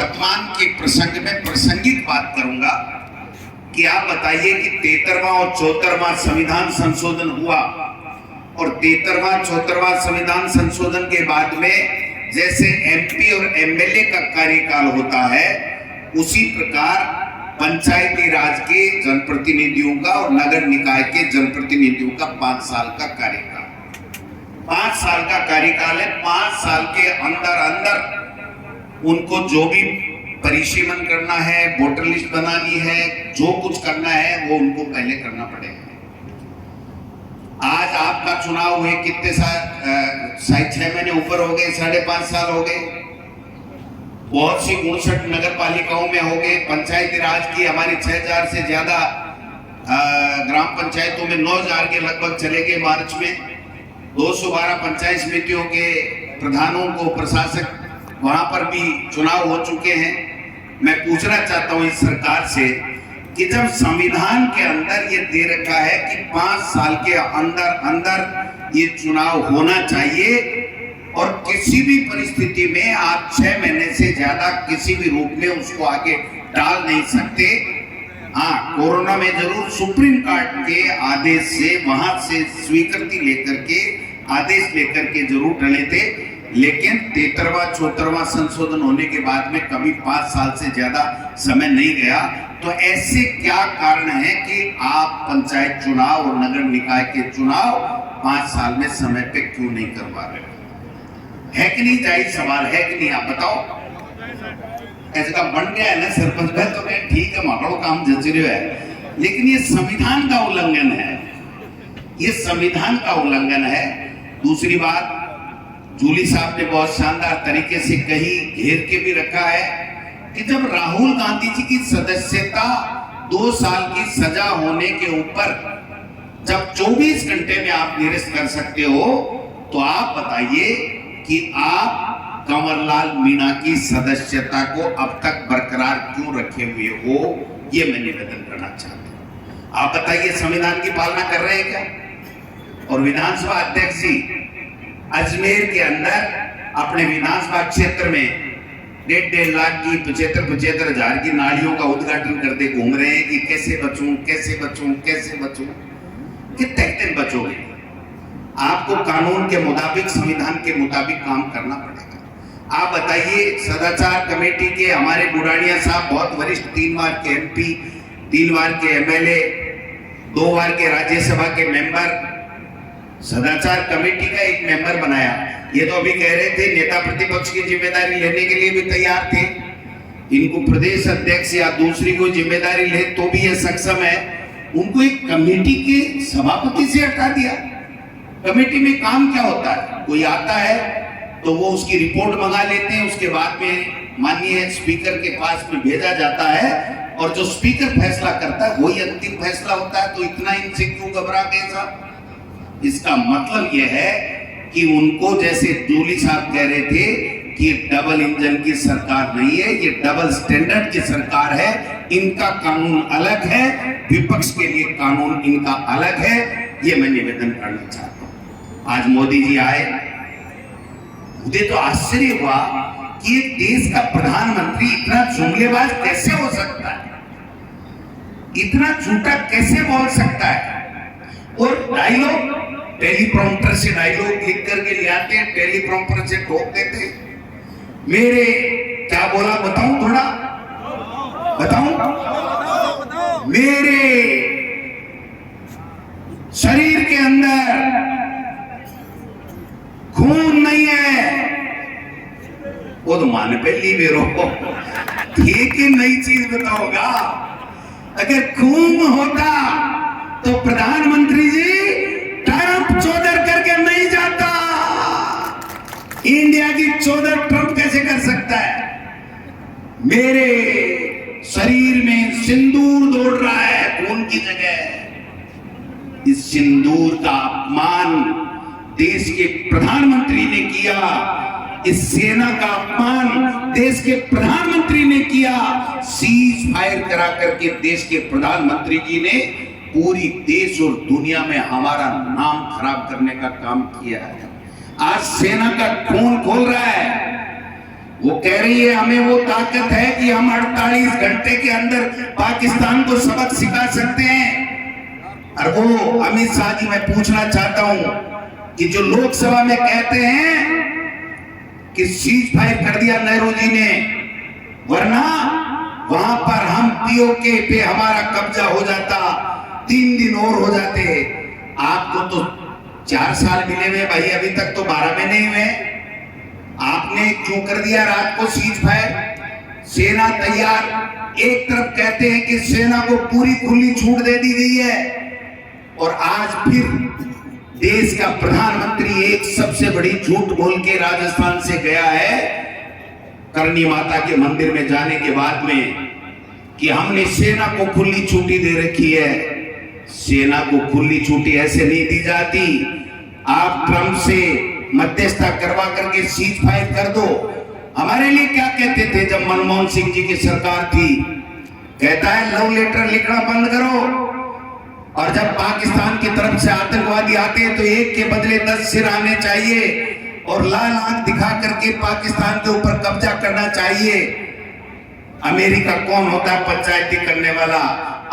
वर्तमान के प्रसंग में प्रासंगिक बात करूंगा कि आप बताइए कि 73वां और 74वां संविधान संशोधन हुआ और 73वां 74वां संविधान संशोधन के बाद में जैसे एमपी और एमएलए का कार्यकाल होता है उसी प्रकार पंचायती राज के जनप्रतिनिधियों का और नगर निकाय के जनप्रतिनिधियों का 5 साल का कार्यकाल 5 साल का कार्यकाल है। 5 साल के अंदर अंदर उनको जो भी परिसीमन करना है, वोटर लिस्ट बनानी है, जो कुछ करना है वो उनको पहले करना पड़ेगा। आज आपका चुनाव हुए कितने साल, शायद 6 महीने ऊपर हो गए, 5.5 साल हो गए। बहुत सी 59 नगर पालिकाओं में हो गए। पंचायती राज की हमारी 6000 से ज्यादा ग्राम पंचायतों में 9000 के लगभग चले गए मार्च में। 212 पंचायत समितियों के प्रधानों को, प्रशासक वहां पर भी चुनाव हो चुके हैं। मैं पूछना चाहता हूं इस सरकार से कि जब संविधान के अंदर ये दे रखा है कि 5 साल के अंदर अंदर ये चुनाव होना चाहिए और किसी भी परिस्थिति में आप 6 महीने से ज्यादा किसी भी रूप में उसको आगे डाल नहीं सकते। हाँ, कोरोना में जरूर सुप्रीम कोर्ट के आदेश से वहां से स्वीकृति लेकर के आदेश लेकर के जरूर डले थे, लेकिन 73वां 74वां संशोधन होने के बाद में कभी 5 साल से ज्यादा समय नहीं गया। तो ऐसे क्या कारण है कि आप पंचायत चुनाव और नगर निकाय के चुनाव 5 साल में समय पे क्यों नहीं करवा रहे? है कि नहीं? जायज सवाल है कि नहीं? आप बताओ। ऐसे का बन गया है ना सरपंच भाई, तो कहें ठीक है मारो काम जचरियो है, लेकिन ये संविधान का उल्लंघन है। ये संविधान का उल्लंघन है। दूसरी बात, जूली साहब ने बहुत शानदार तरीके से कही, घेर के भी रखा है कि जब राहुल गांधी जी की सदस्यता 2 साल की सजा होने के ऊपर जब 24 घंटे में आप निरस्त कर सकते हो, तो आप बताइए कि आप कंवरलाल मीणा की सदस्यता को अब तक बरकरार क्यों रखे हुए हो? ये मैं निवेदन करना चाहता हूं। आप बताइए, संविधान की पालना कर रहे हैं क्या? और विधानसभा अध्यक्ष जी अजमेर के अंदर अपने विधानसभा क्षेत्र में 1.5 लाख की 75 हजार की नालियों का उद्घाटन करते घूम रहे हैं कि कैसे बचूं, कैसे बचूं, कैसे बचूं। कितने दिन बचोगे? आपको कानून के मुताबिक, संविधान के मुताबिक काम करना पड़ेगा। आप बताइए, सदाचार कमेटी के हमारे बुरानिया साहब बहुत वरिष्ठ, 3 बार के एमपी, 3 बार के एमएलए, 2 बार के राज्यसभा के मेंबर, सदाचार कमेटी का एक मेंबर बनाया। ये तो अभी कह रहे थे नेता प्रतिपक्ष की जिम्मेदारी लेने के लिए भी तैयार थे। इनको प्रदेश अध्यक्ष या दूसरी कोई जिम्मेदारी ले तो भी ये सक्षम है। उनको एक कमेटी के सभापति से हटा दिया। कमेटी में काम क्या होता है? कोई आता है तो वो उसकी रिपोर्ट मंगा लेते हैं, उसके बाद में माननीय स्पीकर के पास में भेजा जाता है और जो स्पीकर फैसला करता है वही अंतिम फैसला होता है। तो इतना इनसे क्यों घबरा गए साहब? इसका मतलब यह है कि उनको, जैसे जूली साहब कह रहे थे कि ये डबल इंजन की सरकार नहीं है, ये डबल स्टैंडर्ड की सरकार है। इनका कानून अलग है, विपक्ष के लिए कानून इनका अलग है। ये मैं निवेदन करना चाहता हूं। आज मोदी जी आए, मुझे तो आश्चर्य हुआ कि ये देश का प्रधानमंत्री इतना जुमलेबाज कैसे हो सकता है, इतना झूठा कैसे बोल सकता है। और डायलॉग टेलीप्रॉम्प्टर से डायलॉग लिख करके ले आते हैं, टेलीप्रॉम्प्टर से ठोक देते। मेरे क्या बोला बताऊं? थोड़ा बताऊं? मेरे शरीर के अंदर खून नहीं है, वो तो मान पहली बेरो ठीक है, नई चीज बताओगा। अगर खून होता तो प्रधानमंत्री जी ट्रंप चौधर करके नहीं जाता। इंडिया की चौधर ट्रंप कैसे कर सकता है? मेरे शरीर में सिंदूर दौड़ रहा है खून की जगह। इस सिंदूर का अपमान देश के प्रधानमंत्री ने किया, इस सेना का अपमान देश के प्रधानमंत्री ने किया। सीज फायर करा करके देश के प्रधानमंत्री जी ने पूरी देश और दुनिया में हमारा नाम खराब करने का काम किया है। आज सेना का खून खोल रहा है। वो कह रही है हमें वो ताकत है कि हम 48 घंटे के अंदर पाकिस्तान को सबक सिखा सकते हैं। और वो अमित शाह जी, मैं पूछना चाहता हूं कि जो लोकसभा में कहते हैं कि सीज फायर कर दिया नेहरू जी ने, वरना वहां पर हम पीओके पे हमारा कब्जा हो जाता, 3 दिन और हो जाते। आपको तो 4 साल मिले हुए भाई, अभी तक तो 12 महीने हुए। आपने क्यों कर दिया रात को सीज फायर? सेना तैयार, एक तरफ कहते हैं कि सेना को पूरी खुली छूट दे दी गई है, और आज फिर देश का प्रधानमंत्री एक सबसे बड़ी झूठ बोल के राजस्थान से गया है करनी माता के मंदिर में जाने के बाद में कि हमने सेना को खुली छुट्टी दे रखी है। सेना को खुली छुट्टी ऐसे नहीं दी जाती। आप ट्रंप से मध्यस्थता करवा करके सीज फायर कर दो। हमारे लिए क्या कहते थे जब मनमोहन सिंह जी की सरकार थी? कहता है लव लेटर लिखना बंद करो, और जब पाकिस्तान की तरफ से आतंकवादी आते हैं तो एक के बदले 10 सिर आने चाहिए, और लाल आंख दिखा करके पाकिस्तान के ऊपर कब्जा करना चाहिए। अमेरिका कौन होता है पंचायती करने वाला?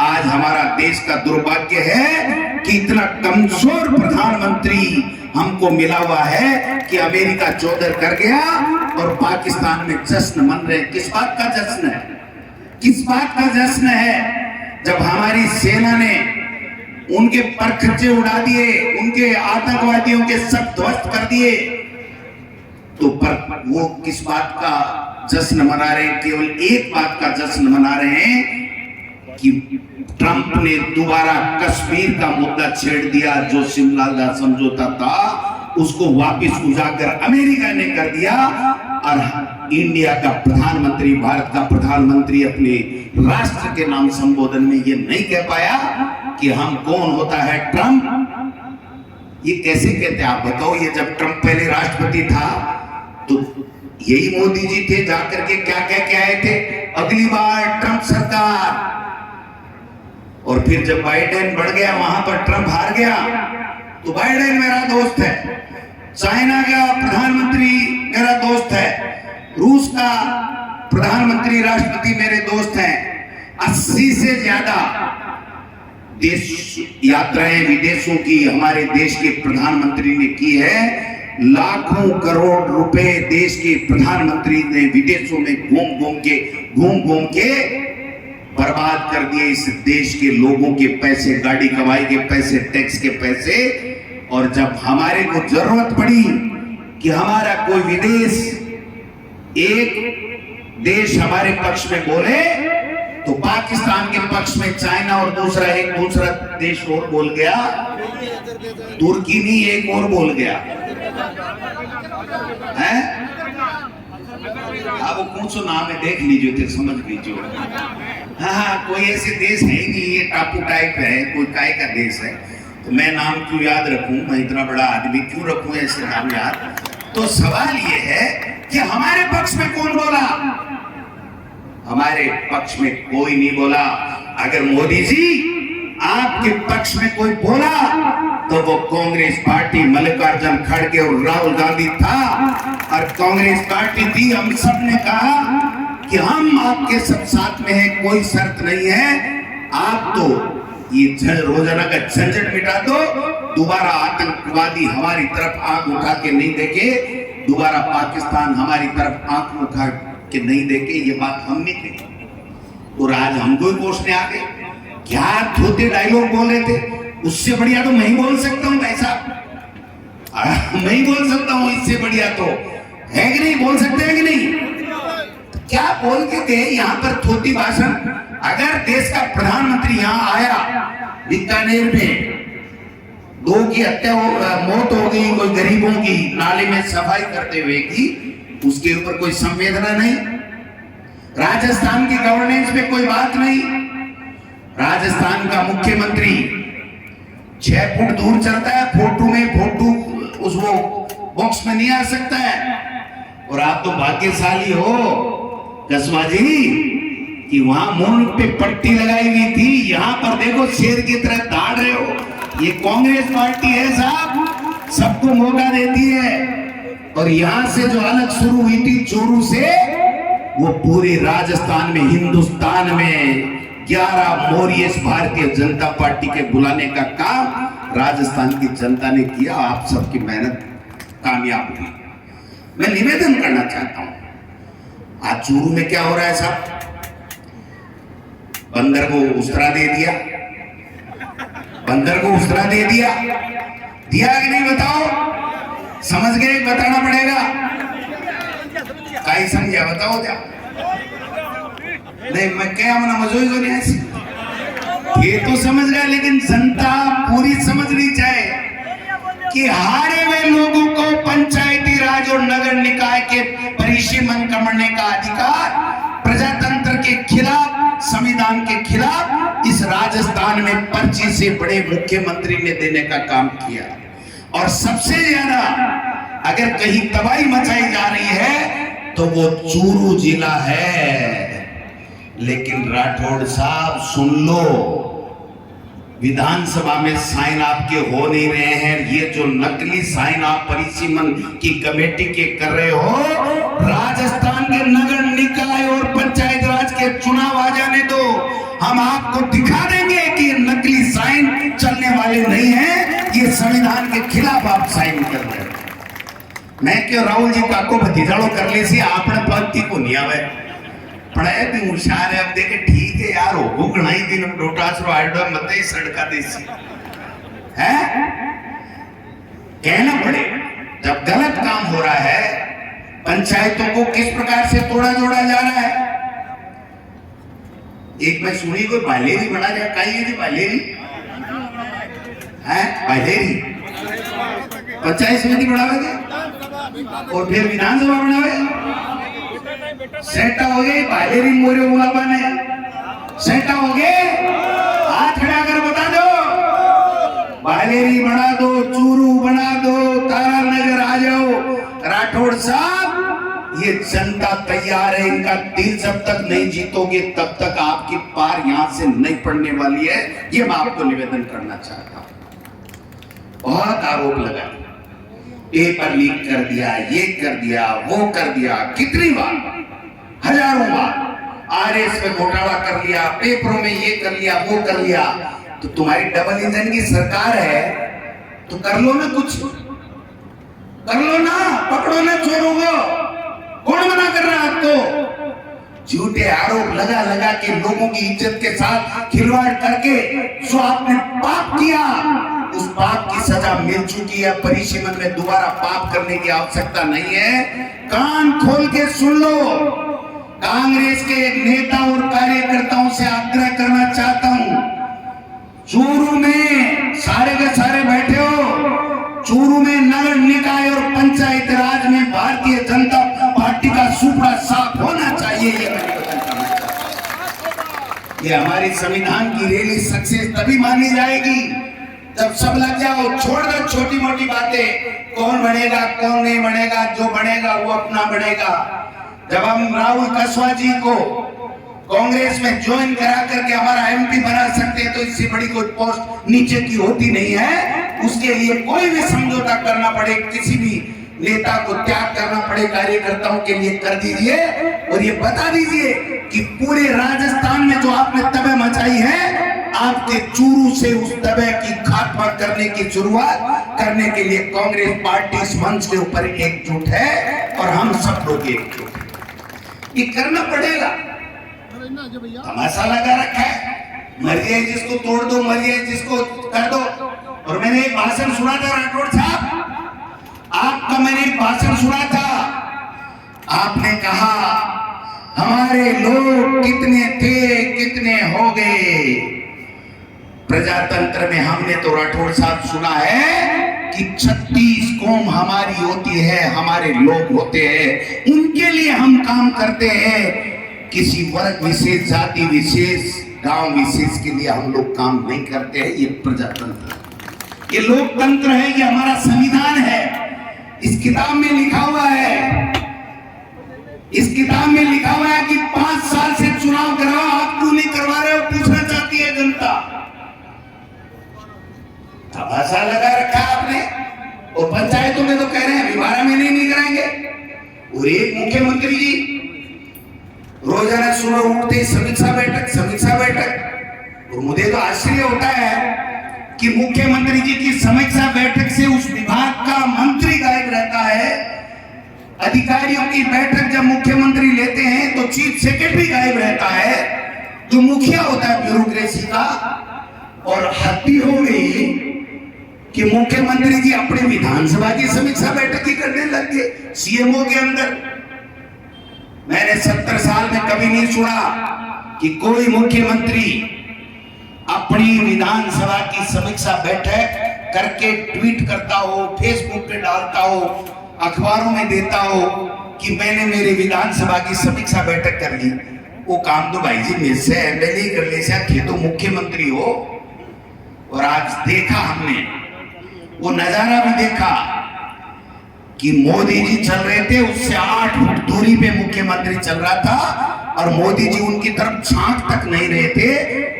आज हमारा देश का दुर्भाग्य है कि इतना कमजोर प्रधानमंत्री हमको मिला हुआ है कि अमेरिका चौधर कर गया और पाकिस्तान में जश्न मन रहे। किस बात का जश्न है? किस बात का जश्न है? जब हमारी सेना ने उनके परखच्चे उड़ा दिए, उनके आतंकवादियों के सब ध्वस्त कर दिए, तो पर वो किस बात का जश्न मना रहे हैं? केवल एक बात का जश्न मना रहे हैं कि ट्रंप ने दोबारा कश्मीर का मुद्दा छेड़ दिया। जो शिमला का समझौता था उसको वापस उजागर अमेरिका ने कर दिया, और इंडिया का प्रधानमंत्री, भारत का प्रधानमंत्री अपने राष्ट्र के नाम संबोधन में ये नहीं कह पाया कि हम कौन होता है ट्रंप। ये कैसे कहते आप बताओ? ये जब ट्रंप पहले राष्ट्रपति था तो यही मोदी जी थे, जाकर के क्या कह के आए थे, अगली बार ट्रंप सरकार। और फिर जब बाइडेन बढ़ गया, वहां पर ट्रंप हार गया, तो बाइडेन मेरा दोस्त है, चाइना का प्रधानमंत्री मेरा दोस्त है, रूस का प्रधानमंत्री राष्ट्रपति मेरे दोस्त हैं। 80 से ज्यादा देश यात्राएं विदेशों की हमारे देश के प्रधानमंत्री ने की है। लाखों करोड़ रुपए देश के प्रधानमंत्री ने विदेशों में घूम घूम के बर्बाद कर दिए इस देश के लोगों के पैसे, गाड़ी कमाई के पैसे, टैक्स के पैसे। और जब हमारे को जरूरत पड़ी कि हमारा कोई विदेश, एक देश हमारे पक्ष में बोले, तो पाकिस्तान के पक्ष में चाइना और एक दूसरा देश और बोल गया, तुर्की नहीं एक और बोल गया है। अब कौन सा नाम है देख लीजिए तो समझ लीजिए। हाँ, कोई ऐसे देश है ही नहीं, ये टापू टाइप है, कोई काय का देश है। तो मैं नाम क्यों याद रखूं? मैं इतना बड़ा आदमी क्यों रखूं ऐसे नाम याद? तो सवाल ये है कि हमारे पक्ष में कौन बोला? हमारे पक्ष में कोई नहीं बोला। अगर मोदी जी आपके पक्ष में कोई बोला तो वो कांग्रेस पार्टी, मल्लिकार्जुन खड़गे और राहुल गांधी था। और कांग्रेस पार्टी थी, हम सब ने कहा कि हम आपके सब साथ में हैं, कोई शर्त नहीं है। आप तो ये रोजाना का झंझट मिटा दो, दोबारा आतंकवादी हमारी तरफ आंख उठा के नहीं देखे, दोबारा पाकिस्तान हमारी तरफ आंख उठा के नहीं देखे। ये बात हमने कही और आज हमको ही कोसने आ गए। क्या धोते डायलॉग बोल रहे थे, उससे बढ़िया तो मैं ही बोल सकता हूँ भाई साहब, मैं ही बोल सकता हूँ, इससे बढ़िया तो है कि नहीं? बोल सकते हैं कि नहीं? क्या बोल के थे यहाँ पर थोती भाषण? अगर देश का प्रधानमंत्री यहाँ आया, बीकानेर में 2 की हत्या मौत हो गई, कोई गरीबों की नाले में सफाई करते हुए की, उसके ऊपर कोई संवेदना नहीं। राजस्थान की गवर्नेंस में कोई बात नहीं। राजस्थान का मुख्यमंत्री 6 फुट दूर चलता है, फोटो में फोटो उस वो बॉक्स में नहीं आ सकता है। और आप तो भाग्यशाली हो कसवा जी कि वहां मुंह पे पट्टी लगाई हुई थी, यहाँ पर देखो शेर की तरह दौड़ रहे हो। ये कांग्रेस पार्टी है साहब, सबको मौका देती है। और यहां से जो अलग शुरू हुई थी चूरू से, वो पूरे राजस्थान में, हिंदुस्तान में 11 मोरियस भारतीय जनता पार्टी के बुलाने का काम राजस्थान की जनता ने किया। आप सबकी मेहनत कामयाब हुई। मैं निवेदन करना चाहता हूं, आज चूरू में क्या हो रहा है साहब? बंदर को उस्तरा दे दिया, बंदर को उस्तरा दे दिया, दिया कि नहीं बताओ? समझ गए? बताना पड़ेगा। काई समझा बताओ क्या? नहीं मैं क्या मना मजोई को नहीं ऐसी, ये तो समझ गया, लेकिन जनता पूरी समझनी चाहिए कि हारे हुए लोगों को पंचायती राज और नगर निकाय के परिसीमन करने का अधिकार प्रजातंत्र के खिलाफ, संविधान के खिलाफ इस राजस्थान में पर्ची से बड़े मुख्यमंत्री ने देने का काम किया। और सबसे ज्यादा अगर कहीं तबाही मचाई जा रही है तो वो चूरू जिला है। लेकिन राठौड़ साहब सुन लो, विधानसभा में साइन आपके हो नहीं रहे हैं। ये जो नकली साइन आप परिसीमन की कमेटी के कर रहे हो, राजस्थान के नगर निकाय और पंचायत राज के चुनाव आ जाने दो, हम आपको दिखा देंगे कि ये नकली साइन चलने वाले नहीं है। ये संविधान के खिलाफ आप साइन कर रहे हो। मैं क्यों राहुल जी काको भतीजाड़ो कर ले सी, आपने पंक्ति को नहीं आवे पढ़ाए भी होशियार है। अब देखे ठीक है यार, हो गणाई दिन डोटासरो आइडो मत ही सड़का देसी है, कहना पड़े। जब गलत काम हो रहा है, पंचायतों को किस प्रकार से तोड़ा जोड़ा जा रहा है। एक मैं सुनी कोई बालेरी बना जाए, कहीं है जी बालेरी है, बालेरी पंचायत समिति बढ़ावे और फिर विधानसभा बढ़ावे। सेटा हो गए बालेरी मोरे बुलावा ने, सेटा हो गए, हाथ खड़ा कर बता दो, बालेरी बना दो, चूरू बना दो, तारा नगर आ जाओ। राठौड़ साहब, ये जनता तैयार है, इनका दिल जब तक नहीं जीतोगे तब तक आपकी पार यहां से नहीं पड़ने वाली है। ये मैं आपको निवेदन करना चाहता हूं। बहुत आरोप लगा, पेपर लीक कर दिया, ये कर दिया, वो कर दिया, कितनी बार, हजारों बार आरएस में घोटाला कर लिया, पेपरों में ये कर लिया, वो कर लिया। तो तुम्हारी डबल इंजन की सरकार है तो कर लो ना, कुछ कर लो ना, पकड़ो ना चोरों को। कौन मना कर रहा है आपको? झूठे आरोप लगा लगा के लोगों की इज्जत के साथ खिलवाड़ करके जो आपने पाप किया, उस पाप की सजा मिल चुकी है। परिसीमन में दोबारा पाप करने की आवश्यकता नहीं है। कान खोल के सुन लो। कांग्रेस के नेता और कार्यकर्ताओं से आग्रह करना चाहता हूं, चूरू में सारे के सारे बैठे हो, चूरू में नगर निकाय और पंचायत राज में भारतीय जनता पार्टी का सुपड़ा साफ होना चाहिए। ये मैं निवेदन करना चाहता हूं। ये हमारी संविधान की रैली सक्सेस तभी मानी जाएगी जब सब लग जाओ। छोड़ दो छोटी मोटी बातें, कौन बनेगा कौन नहीं बनेगा, जो बनेगा वो अपना बनेगा। जब हम राहुल कसवा जी को कांग्रेस में ज्वाइन करा करके हमारा एमपी बना सकते हैं, तो इससे बड़ी कोई पोस्ट नीचे की होती नहीं है। उसके लिए कोई भी समझौता करना पड़े, किसी भी नेता को त्याग करना पड़े, कार्यकर्ताओं के लिए कर दीजिए। और ये बता दीजिए कि पूरे राजस्थान में जो आपने तबाही मचाई है, आपके चूरू से उस तबाही की खात्मा करने की शुरुआत करने के लिए कांग्रेस पार्टी इस मंच के ऊपर एकजुट है और हम सब लोग एकजुट हैं। ये करना पड़ेगा। तमाशा लगा रखा है, मर जाए जिसको तोड़ दो, मर जाए जिसको कर दो। और मैंने एक भाषण सुना था राठौड़ साहब, आपका मैंने एक भाषण सुना था, आपने कहा हमारे लोग कितने थे कितने हो गए। प्रजातंत्र में हमने तो राठौड़ साहब सुना है कि 36 कौम हमारी होती है, हमारे लोग होते हैं, उनके लिए हम काम करते हैं। किसी वर्ग विशेष, जाति विशेष, गांव विशेष के लिए हम लोग काम नहीं करते हैं। ये प्रजातंत्र, ये लोकतंत्र है, ये हमारा संविधान है। इस किताब में लिखा हुआ है, इस किताब में लिखा हुआ है कि 5 साल से चुनाव कराओ, आप क्यों नहीं करवा रहे हो, पूछना चाहती है जनता। तमाशा लगा रखा आपने। और पंचायतों में तो कह रहे हैं 12 महीने नहीं कराएंगे, जी रोजाना सुबह उठते समीक्षा बैठक। और मुझे तो आश्चर्य होता है कि मुख्यमंत्री जी की समीक्षा बैठक से उस विभाग का मंत्री गायब रहता है। अधिकारियों की बैठक जब मुख्यमंत्री लेते हैं तो चीफ सेक्रेटरी गायब रहता है, जो मुखिया होता है ब्यूरोक्रेसी का। और हद हो गई कि मुख्यमंत्री जी अपने विधानसभा की समीक्षा बैठक ही करने लग गए सीएमओ के अंदर। मैंने 70 साल में कभी नहीं सुना कि कोई मुख्यमंत्री अपनी विधानसभा की समीक्षा बैठक करके ट्वीट करता हो, फेसबुक पे डालता हो, अखबारों में देता हो कि मैंने मेरे विधानसभा की समीक्षा बैठक कर ली। वो काम तो भाई जी मेरे से एमएलए कर ले सकते, तो मुख्यमंत्री हो। और आज देखा हमने, वो नजारा भी देखा कि मोदी जी चल रहे थे, उससे 8 फुट दूरी पे मुख्यमंत्री चल रहा था और मोदी जी उनकी तरफ झांक तक नहीं रहे थे।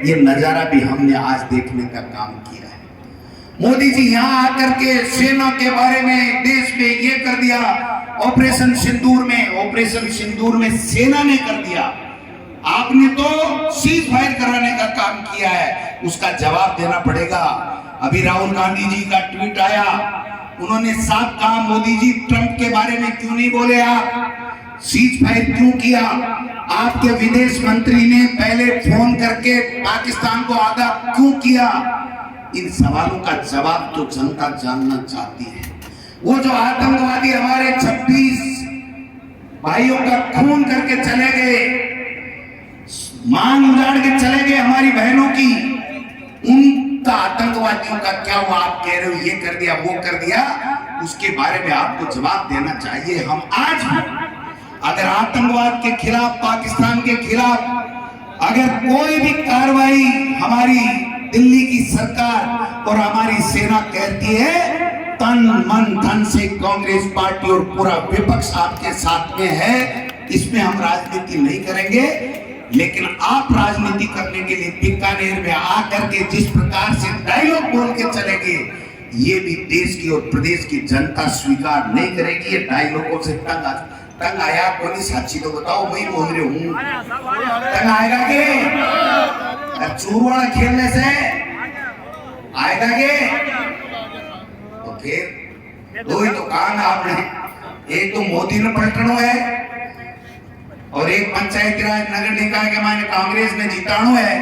ये नजारा भी हमने आज देखने का काम किया है। मोदी जी यहाँ आकर के सेना के बारे में देश में ये कर दिया, ऑपरेशन सिंदूर में सेना ने कर दिया। आपने तो सीज फायर कराने का काम किया है, उसका जवाब देना पड़ेगा। अभी राहुल गांधी जी का ट्वीट आया, उन्होंने साफ कहा मोदी जी ट्रंप के बारे में क्यों नहीं बोले, आप सीज फायर क्यों किया, आपके विदेश मंत्री ने पहले फोन करके पाकिस्तान को आगाह क्यों किया। इन सवालों का जवाब तो जनता जानना चाहती है। वो जो आतंकवादी हमारे 26 भाइयों का खून करके चले गए, मांग उजाड़ के चले गए हमारी बहनों की, उनका आतंकवादियों का क्या हुआ। आप कह रहे हो ये कर दिया वो कर दिया, उसके बारे में आपको जवाब देना चाहिए। हम आज अगर आतंकवाद के खिलाफ, पाकिस्तान के खिलाफ अगर कोई भी कार्रवाई हमारी दिल्ली की सरकार और हमारी सेना कहती है, तन मन धन से कांग्रेस पार्टी और पूरा विपक्ष आपके साथ में है। इसमें हम राजनीति नहीं करेंगे, लेकिन आप राजनीति करने के लिए बीकानेर में आकर के जिस प्रकार से डायलॉग बोल के चलेंगे, ये भी देश की और प्रदेश की जनता स्वीकार नहीं करेगी। ये डायलॉगों से तंग आया आपको नहीं, साक्षी तो बताओ, वही बोल रही हूँ। तंग आएगा के चूरवाड़ा खेलने से आएगा के, तो फिर दो ही तो काम है आपने, एक तो मोदी ने पलटनो है और एक पंचायती राज नगर निकाय के माने कांग्रेस ने जीताणु है।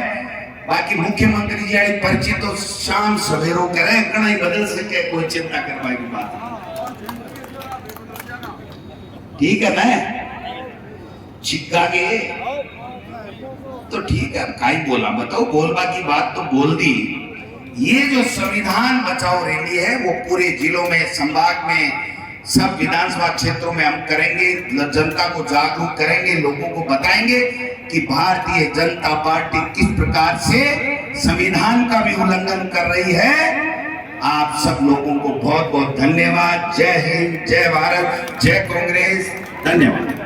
बाकी मुख्यमंत्री जी आई पर्ची तो शाम सवेरो करे, कहीं बदल सके, कोई चिंता करने की बात ठीक है ना। चिक्का के तो ठीक है, काई बोला बताओ, बोलबा की बात तो बोल दी। ये जो संविधान बचाओ रैली है वो पूरे जिलों में, संभाग में, सब विधानसभा क्षेत्रों में हम करेंगे। जनता को जागरूक करेंगे, लोगों को बताएंगे कि भारतीय जनता पार्टी किस प्रकार से संविधान का भी उल्लंघन कर रही है। आप सब लोगों को बहुत बहुत धन्यवाद। जय हिंद, जय भारत, जय कांग्रेस, धन्यवाद।